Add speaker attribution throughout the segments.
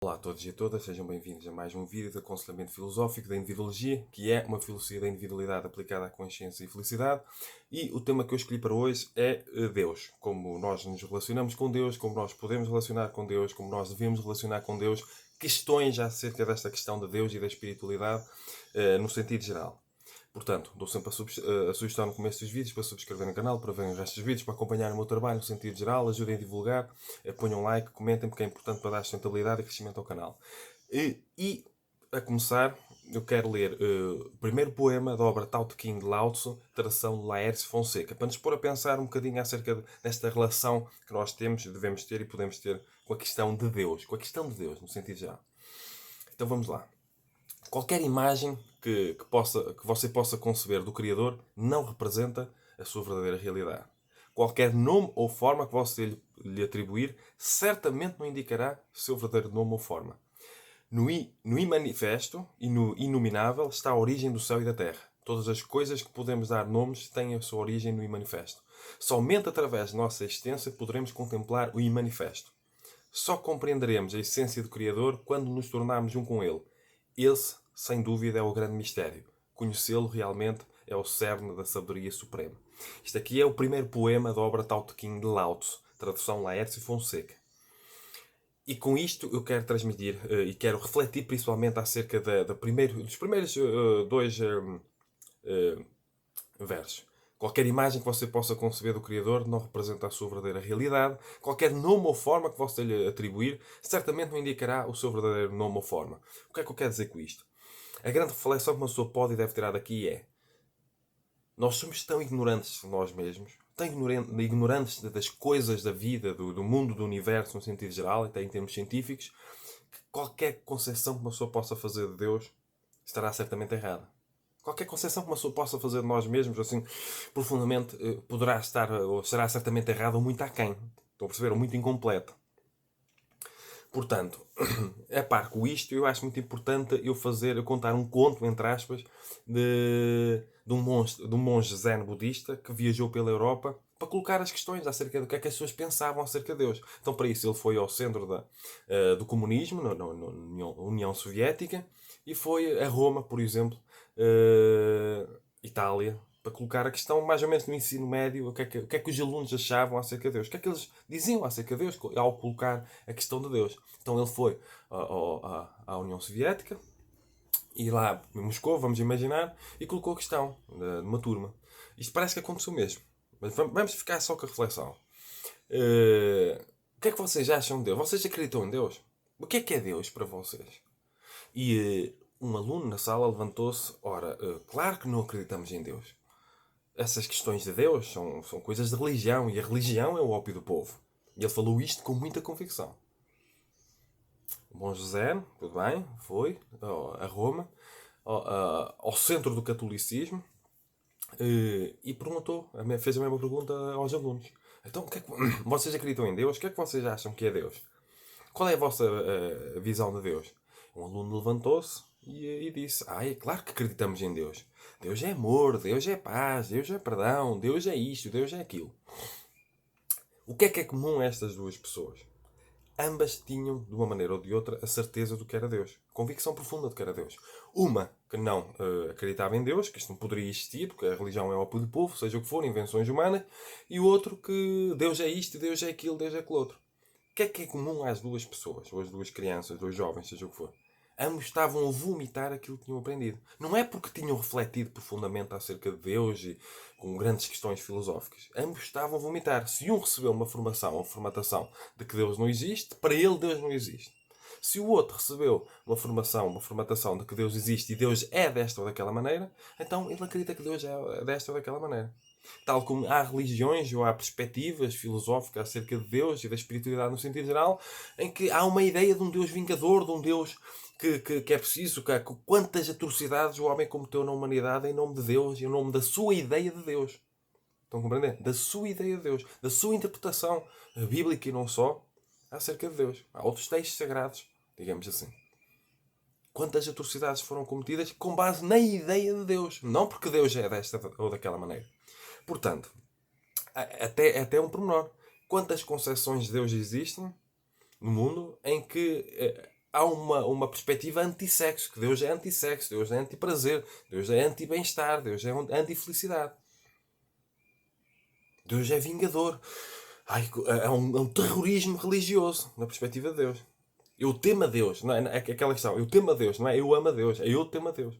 Speaker 1: Olá a todos e a todas, sejam bem-vindos a mais um vídeo de aconselhamento filosófico da individuologia, que é uma filosofia da individualidade aplicada à consciência e felicidade. E o tema que eu escolhi para hoje é Deus. Como nós nos relacionamos com Deus, como nós podemos relacionar com Deus, como nós devemos relacionar com Deus, questões acerca desta questão de Deus e da espiritualidade no sentido geral. Portanto, dou sempre a sugestão no começo dos vídeos para subscrever no canal, para verem os restos dos vídeos, para acompanhar o meu trabalho no sentido geral, ajudem a divulgar, ponham um like, comentem, porque é importante para dar sustentabilidade e crescimento ao canal. E a começar, eu quero ler o primeiro poema da obra Tao Te Ching de Lao Tzu, tradução de Laércio Fonseca, para nos pôr a pensar um bocadinho acerca desta relação que nós temos, devemos ter e podemos ter com a questão de Deus, com a questão de Deus, no sentido geral. Então vamos lá. Qualquer imagem que você possa conceber do Criador não representa a sua verdadeira realidade. Qualquer nome ou forma que você lhe atribuir certamente não indicará o seu verdadeiro nome ou forma. No imanifesto e no inominável está a origem do céu e da terra. Todas as coisas que podemos dar nomes têm a sua origem no imanifesto. Somente através da nossa existência poderemos contemplar o imanifesto. Só compreenderemos a essência do Criador quando nos tornarmos um com Ele. Esse, sem dúvida, é o grande mistério. Conhecê-lo realmente é o cerne da sabedoria suprema. Isto aqui é o primeiro poema da obra Tao Te Ching de Lao Tzu, tradução Laércio Fonseca. E com isto eu quero transmitir e quero refletir principalmente acerca dos primeiros dois versos. Qualquer imagem que você possa conceber do Criador não representa a sua verdadeira realidade. Qualquer nome ou forma que você lhe atribuir certamente não indicará o seu verdadeiro nome ou forma. O que é que eu quero dizer com isto? A grande reflexão que uma pessoa pode e deve tirar daqui é: nós somos tão ignorantes de nós mesmos, tão ignorantes das coisas da vida, do mundo, do universo no sentido geral, até em termos científicos, que qualquer concepção que uma pessoa possa fazer de Deus estará certamente errada. Qualquer concepção que uma pessoa possa fazer de nós mesmos, assim, profundamente, poderá estar, ou será certamente errada, ou muito aquém. Estão a perceber? Ou muito incompleta. Portanto, a par com isto, eu acho muito importante eu contar um conto, entre aspas, de um monge zen budista que viajou pela Europa para colocar as questões acerca do que é que as pessoas pensavam acerca de Deus. Então, para isso, ele foi ao centro do comunismo, na União Soviética, e foi a Roma, por exemplo, Itália, para colocar a questão mais ou menos no ensino médio, o que é que os alunos achavam acerca de Deus, o que é que eles diziam acerca de Deus ao colocar a questão de Deus. Então ele foi à União Soviética e lá em Moscou, vamos imaginar, e colocou a questão numa turma. Isto parece que aconteceu mesmo, mas vamos ficar só com a reflexão. O que é que vocês acham de Deus? Vocês acreditam em Deus? O que é Deus para vocês? E um aluno na sala levantou-se. Ora, claro que não acreditamos em Deus. Essas questões de Deus são coisas de religião e a religião é o ópio do povo. E ele falou isto com muita convicção. O bom José, tudo bem, foi a Roma, ao centro do catolicismo, e perguntou, fez a mesma pergunta aos alunos. Então, vocês acreditam em Deus? O que é que vocês acham que é Deus? Qual é a vossa visão de Deus? Um aluno levantou-se e disse: é claro que acreditamos em Deus. Deus é amor, Deus é paz, Deus é perdão, Deus é isto, Deus é aquilo. O que é comum a estas duas pessoas? Ambas tinham, de uma maneira ou de outra, a certeza do que era Deus. Convicção profunda do que era Deus. Uma que não acreditava em Deus, que isto não poderia existir, porque a religião é o ópio do povo, seja o que for, invenções humanas. E o outro que Deus é isto, Deus é aquilo, Deus é aquilo outro. O que é comum às duas pessoas, ou às duas crianças, dois jovens, seja o que for? Ambos estavam a vomitar aquilo que tinham aprendido. Não é porque tinham refletido profundamente acerca de Deus e com grandes questões filosóficas. Ambos estavam a vomitar. Se um recebeu uma formação ou formatação de que Deus não existe, para ele Deus não existe. Se o outro recebeu uma formação, uma formatação de que Deus existe e Deus é desta ou daquela maneira, então ele acredita que Deus é desta ou daquela maneira. Tal como há religiões ou há perspectivas filosóficas acerca de Deus e da espiritualidade no sentido geral, em que há uma ideia de um Deus vingador, de um Deus que é preciso, quantas atrocidades o homem cometeu na humanidade em nome de Deus e em nome da sua ideia de Deus. Estão a compreender? Da sua ideia de Deus, da sua interpretação bíblica e não só, acerca de Deus. Há outros textos sagrados, digamos assim. Quantas atrocidades foram cometidas com base na ideia de Deus, não porque Deus é desta ou daquela maneira. Portanto, até um pormenor. Quantas concepções de Deus existem no mundo em que há uma perspectiva anti-sexo, que Deus é anti-sexo, Deus é anti-prazer, Deus é anti-bem-estar, Deus é anti-felicidade. Deus é vingador. Ai, é um terrorismo religioso na perspectiva de Deus. Eu temo a Deus, não é aquela questão. Eu temo a Deus, não é eu amo a Deus, é eu temo a Deus.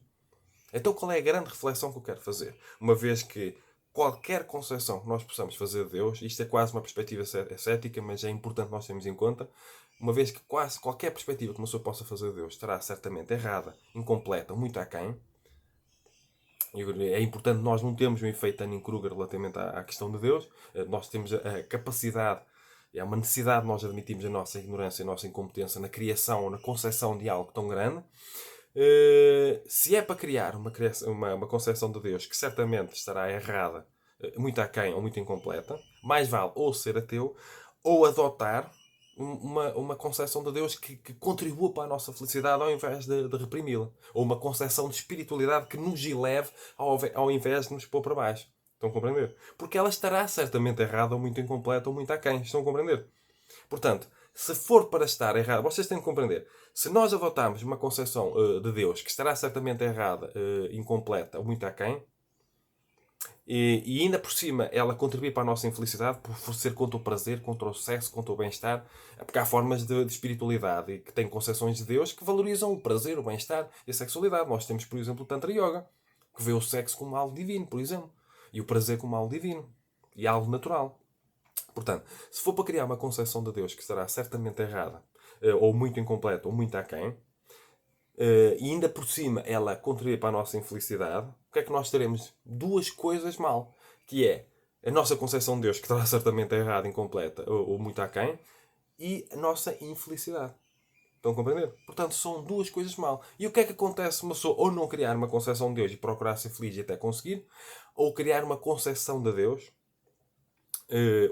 Speaker 1: Então qual é a grande reflexão que eu quero fazer? Uma vez que qualquer concepção que nós possamos fazer de Deus, isto é quase uma perspectiva cética, mas é importante nós termos em conta, uma vez que quase qualquer perspectiva que uma pessoa possa fazer de Deus estará certamente errada, incompleta, muito aquém. É importante nós não termos um efeito Dunning-Kruger relativamente à questão de Deus. Nós temos a capacidade, é uma necessidade de nós admitirmos a nossa ignorância, a nossa incompetência na criação ou na concepção de algo tão grande. Se é para criar uma concepção de Deus que certamente estará errada, muito aquém ou muito incompleta, mais vale ou ser ateu ou adotar uma concepção de Deus que contribua para a nossa felicidade ao invés de reprimi-la. Ou uma concepção de espiritualidade que nos eleve ao invés de nos pôr para baixo. Estão a compreender? Porque ela estará certamente errada ou muito incompleta ou muito aquém. Estão a compreender? Portanto, se for para estar errada, vocês têm de compreender. Se nós adotarmos uma concepção de Deus que estará certamente errada, incompleta ou muito aquém, e ainda por cima ela contribui para a nossa infelicidade por ser contra o prazer, contra o sexo, contra o bem-estar, porque há formas de espiritualidade que têm concepções de Deus que valorizam o prazer, o bem-estar e a sexualidade. Nós temos, por exemplo, o Tantra Yoga, que vê o sexo como algo divino, por exemplo, e o prazer como algo divino e algo natural. Portanto, se for para criar uma concepção de Deus que estará certamente errada, ou muito incompleta, ou muito aquém, e ainda por cima ela contribui para a nossa infelicidade, o que é que nós teremos? Duas coisas mal. Que é a nossa concepção de Deus, que estará certamente errada, incompleta, ou muito aquém, e a nossa infelicidade. Estão a compreender? Portanto, são duas coisas mal. E o que é que acontece se uma pessoa ou não criar uma concepção de Deus e procurar ser feliz e até conseguir, ou criar uma concepção de Deus,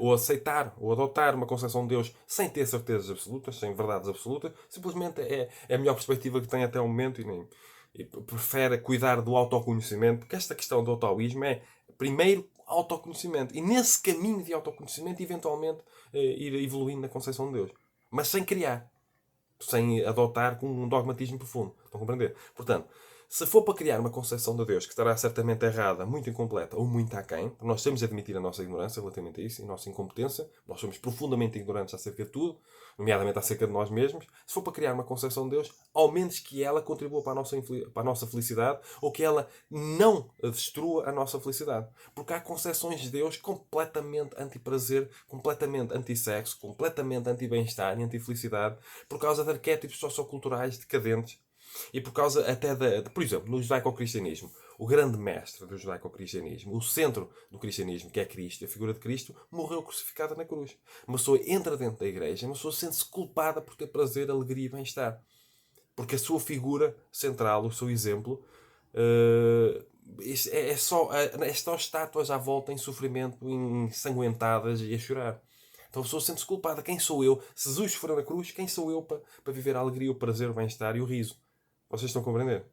Speaker 1: ou aceitar, ou adotar uma concepção de Deus sem ter certezas absolutas, sem verdades absolutas, simplesmente é a melhor perspectiva que tem até o momento e prefere cuidar do autoconhecimento, porque esta questão do autoísmo é, primeiro, autoconhecimento. E nesse caminho de autoconhecimento, eventualmente, ir evoluindo na concepção de Deus. Mas sem criar. Sem adotar com um dogmatismo profundo. Estão a compreender? Portanto, se for para criar uma concepção de Deus que estará certamente errada, muito incompleta ou muito aquém, porque nós temos de admitir a nossa ignorância relativamente a isso, e a nossa incompetência, nós somos profundamente ignorantes acerca de tudo, nomeadamente acerca de nós mesmos, se for para criar uma concepção de Deus, ao menos que ela contribua para a nossa felicidade, ou que ela não destrua a nossa felicidade. Porque há concepções de Deus completamente anti-prazer, completamente anti-sexo, completamente anti-bem-estar e anti-felicidade, por causa de arquétipos socioculturais decadentes. E por causa até por exemplo, no judaico-cristianismo, o grande mestre do judaico-cristianismo, o centro do cristianismo, que é Cristo, a figura de Cristo, morreu crucificada na cruz. Uma pessoa entra dentro da igreja, uma pessoa sente-se culpada por ter prazer, alegria e bem-estar. Porque a sua figura central, o seu exemplo, é só estátuas à volta em sofrimento, ensanguentadas e a chorar. Então a pessoa sente-se culpada. Quem sou eu? Se Jesus for na cruz, quem sou eu para viver a alegria, o prazer, o bem-estar e o riso? Vocês estão a compreender?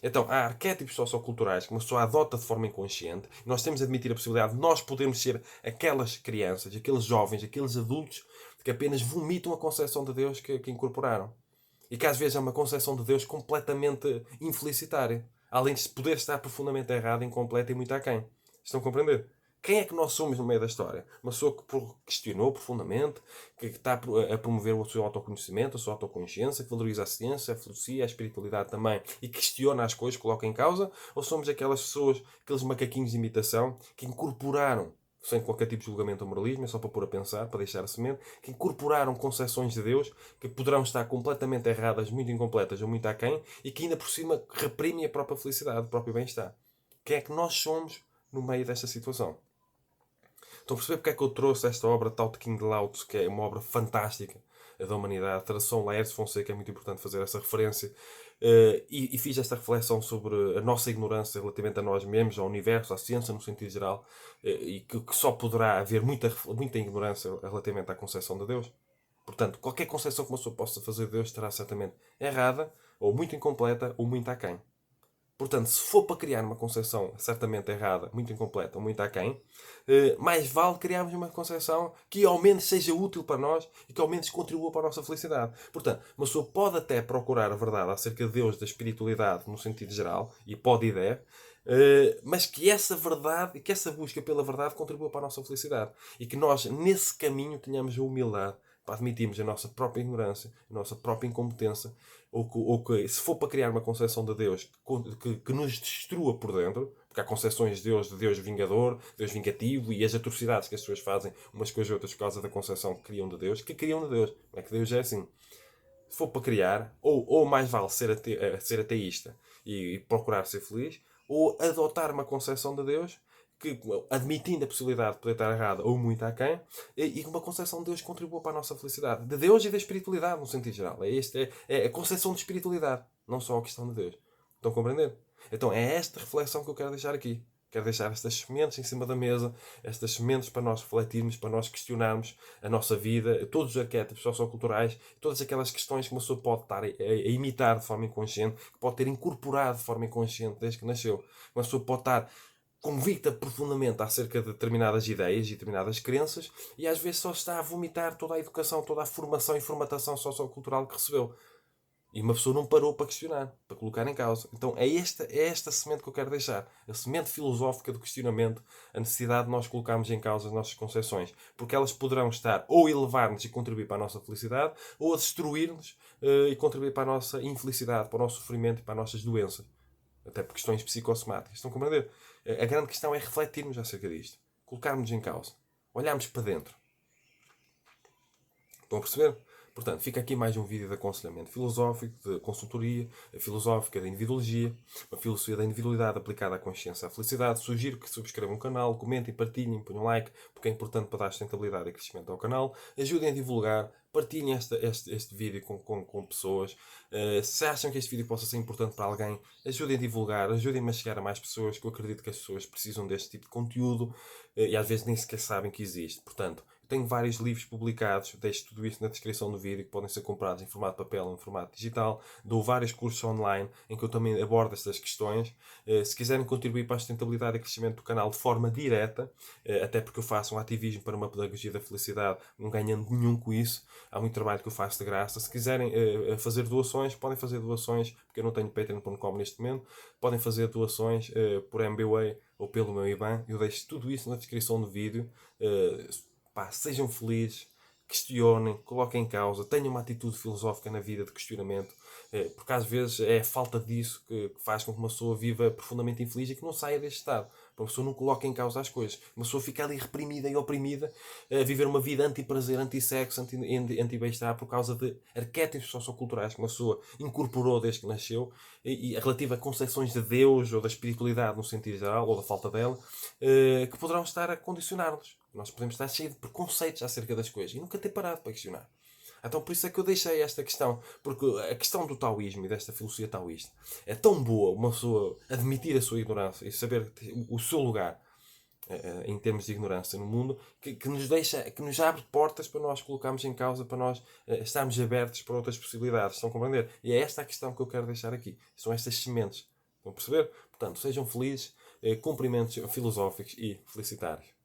Speaker 1: Então, há arquétipos socioculturais que uma pessoa adota de forma inconsciente. E nós temos de admitir a possibilidade de nós podermos ser aquelas crianças, aqueles jovens, aqueles adultos que apenas vomitam a concepção de Deus que incorporaram. E que às vezes é uma concepção de Deus completamente infelicitária. Além de poder estar profundamente errada, incompleta e muito aquém. Estão a compreender? Quem é que nós somos no meio da história? Uma pessoa que questionou profundamente, que está a promover o seu autoconhecimento, a sua autoconsciência, que valoriza a ciência, a filosofia, a espiritualidade também e questiona as coisas, coloca em causa? Ou somos aquelas pessoas, aqueles macaquinhos de imitação que incorporaram, sem qualquer tipo de julgamento ou moralismo, é só para pôr a pensar, para deixar a semente, que incorporaram concepções de Deus que poderão estar completamente erradas, muito incompletas ou muito aquém e que ainda por cima reprimem a própria felicidade, o próprio bem-estar? Quem é que nós somos no meio desta situação? Estão a perceber porque é que eu trouxe esta obra Tao Te Ching de Lao Tzu, que é uma obra fantástica da humanidade. A tradução Laércio Fonseca, é muito importante fazer essa referência. E fiz esta reflexão sobre a nossa ignorância relativamente a nós mesmos, ao universo, à ciência no sentido geral, e que só poderá haver muita ignorância relativamente à concepção de Deus. Portanto, qualquer concepção que uma pessoa possa fazer de Deus estará certamente errada, ou muito incompleta, ou muito aquém. Portanto, se for para criar uma concepção certamente errada, muito incompleta ou muito aquém, mais vale criarmos uma concepção que ao menos seja útil para nós e que ao menos contribua para a nossa felicidade. Portanto, uma pessoa pode até procurar a verdade acerca de Deus, da espiritualidade no sentido geral, e pode e deve, mas que essa verdade e que essa busca pela verdade contribua para a nossa felicidade. E que nós, nesse caminho, tenhamos a humildade para admitirmos a nossa própria ignorância, a nossa própria incompetência, ou que se for para criar uma concepção de Deus que nos destrua por dentro, porque há concepções de Deus vingador, Deus vingativo, e as atrocidades que as pessoas fazem umas com as outras por causa da concepção que criam de Deus, não é que Deus é assim. Se for para criar, ou mais vale ser ateísta e procurar ser feliz, ou adotar uma concepção de Deus que, admitindo a possibilidade de poder estar errada ou muito aquém, e uma concepção de Deus que contribua para a nossa felicidade. De Deus e da espiritualidade, no sentido geral. É a concepção de espiritualidade, não só a questão de Deus. Estão a compreender? Então é esta reflexão que eu quero deixar aqui. Quero deixar estas sementes em cima da mesa, estas sementes para nós refletirmos, para nós questionarmos a nossa vida, todos os arquétipos socioculturais, todas aquelas questões que uma pessoa pode estar a imitar de forma inconsciente, que pode ter incorporado de forma inconsciente desde que nasceu. Uma pessoa pode estar convicta profundamente acerca de determinadas ideias e determinadas crenças e às vezes só está a vomitar toda a educação, toda a formação e formatação sociocultural que recebeu. E uma pessoa não parou para questionar, para colocar em causa. Então é esta semente que eu quero deixar. A semente filosófica do questionamento, a necessidade de nós colocarmos em causa as nossas concepções. Porque elas poderão estar ou a elevar-nos e contribuir para a nossa felicidade, ou a destruir-nos e contribuir para a nossa infelicidade, para o nosso sofrimento e para as nossas doenças. Até por questões psicossomáticas. Estão a compreender? A grande questão é refletirmos acerca disto. Colocarmos em causa. Olharmos para dentro. Estão a perceber? Portanto, fica aqui mais um vídeo de aconselhamento filosófico, de consultoria filosófica da individuologia, uma filosofia da individualidade aplicada à consciência e à felicidade. Sugiro que subscrevam o canal, comentem, partilhem, ponham like, porque é importante para dar sustentabilidade e crescimento ao canal. Ajudem a divulgar, partilhem este vídeo com pessoas. Se acham que este vídeo possa ser importante para alguém, ajudem a divulgar, ajudem-me a chegar a mais pessoas, que eu acredito que as pessoas precisam deste tipo de conteúdo e às vezes nem sequer sabem que existe. Portanto, tenho vários livros publicados, deixo tudo isso na descrição do vídeo, que podem ser comprados em formato papel ou em formato digital. Dou vários cursos online em que eu também abordo estas questões. Se quiserem contribuir para a sustentabilidade e crescimento do canal de forma direta, até porque eu faço um ativismo para uma pedagogia da felicidade, não ganhando nenhum com isso, há muito trabalho que eu faço de graça. Se quiserem fazer doações, podem fazer doações, porque eu não tenho patreon.com neste momento, podem fazer doações por MBWay ou pelo meu IBAN. Eu deixo tudo isso na descrição do vídeo. Pá, sejam felizes, questionem, coloquem em causa, tenham uma atitude filosófica na vida de questionamento, porque às vezes é a falta disso que faz com que uma pessoa viva profundamente infeliz e que não saia deste estado. Uma pessoa não coloca em causa as coisas. Uma pessoa fica ali reprimida e oprimida a viver uma vida anti-prazer, anti-sexo, anti-bem-estar por causa de arquétipos socioculturais que uma pessoa incorporou desde que nasceu e relativa a concepções de Deus ou da espiritualidade no sentido geral ou da falta dela, que poderão estar a condicionar-nos. Nós podemos estar cheios de preconceitos acerca das coisas e nunca ter parado para questionar. Então por isso é que eu deixei esta questão, porque a questão do taoísmo e desta filosofia taoísta é tão boa uma pessoa admitir a sua ignorância e saber o seu lugar em termos de ignorância no mundo, que nos deixa, que nos abre portas para nós colocarmos em causa, para nós estarmos abertos para outras possibilidades. Estão a compreender? E é esta a questão que eu quero deixar aqui. São estas sementes. Estão a perceber? Portanto, sejam felizes, cumprimentos filosóficos e felicitários.